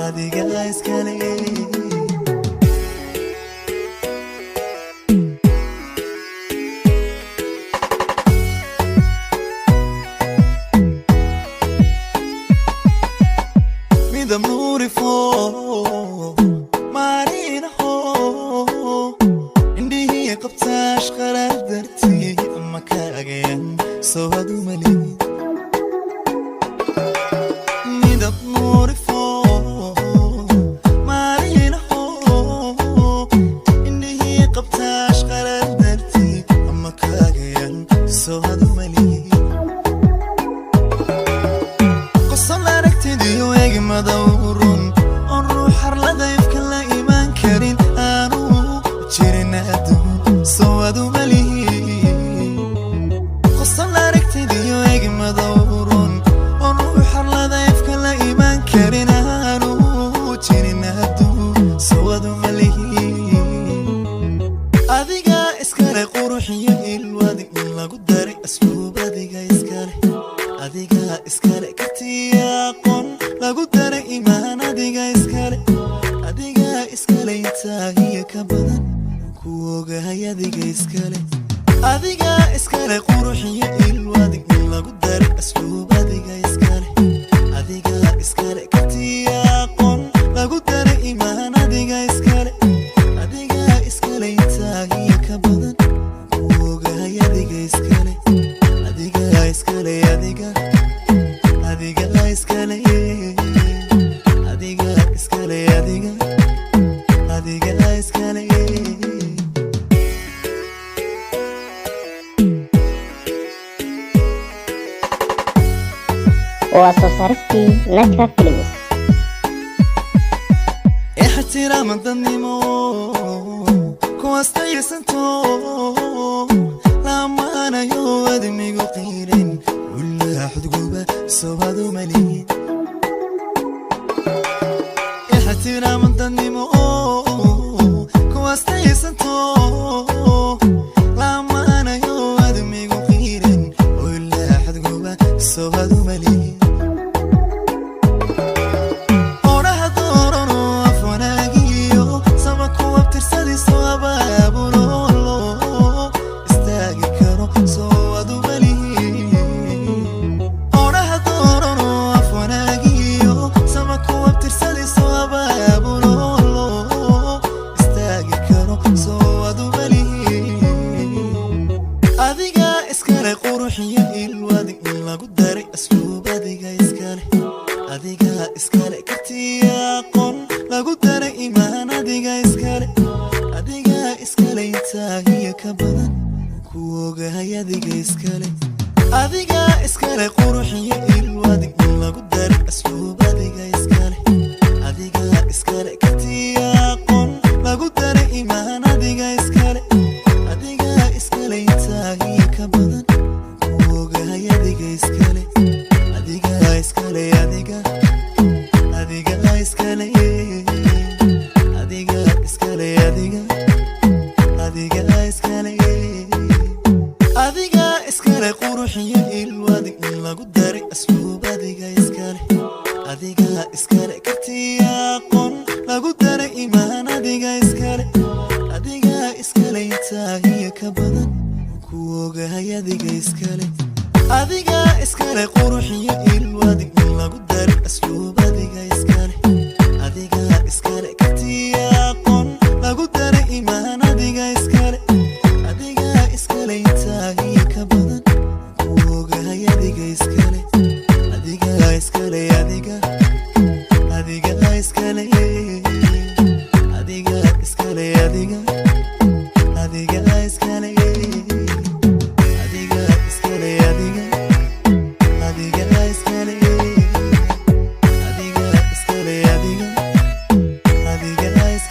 adiga iskale midab nuuri foo marina ho indhihi qabtaash qaraar dartii ama kaagayan soo hadu malin midab nuuri foo marina ho indhihi qabtaash qaraar dartii ama kaagayan soo hadu malin madawrun on ruux harlada ifka la iman karin aanu jirin adduun soo adu malihi qosol aragtidiyo eeg madawrun on ruux harlada ifka la iman karin aanu jirin adduun soo adu malihi adiga iskale quruxiyo ilwadi in lagu daray asluub adiga iskale katiyaqon lagu daray imaan adiga iskale intaahiya ka badan ku ogahay adiga iskale quruxiyo ilwadi in lagu daray asluub adiga iskale katiyaqon lagu daray imaan adiga iskale intaahiya ka badan ku ogahay adiga iskale iskale وصوصرتي نتفا فيلمز احترام الضنيمو كواستي سنتو لما انا يود ميقو قيلين ولا حد قوبة سوادو مليين احترام الضنيمو كواستي سنتو لما انا يود ميقو قيلين ولا حد قوبة سوادو مليين iskale katiyaqon lagu daray imaan adiga iskale intaahiya ka badan ku ogahay adiga iskale quruxiyo ilwadi in lagu daray asluub adiga iskale katiyaqon lagu daray imaan adiga iskale intaahiya ka badan ku ogahay adiga iskale iskale quruxiyo ilwadi in lagu daray asluub adiga iskale katiyaqon lagu daray imaan adiga iskale intaahiya ka badan ku ogahay adiga iskale quruxiyo ilwadi in lagu daray asluub adiga iskale katiyaqon lagu daray imaan adiga iskale intaahiya ka badan ku ogahay adiga iskale iskale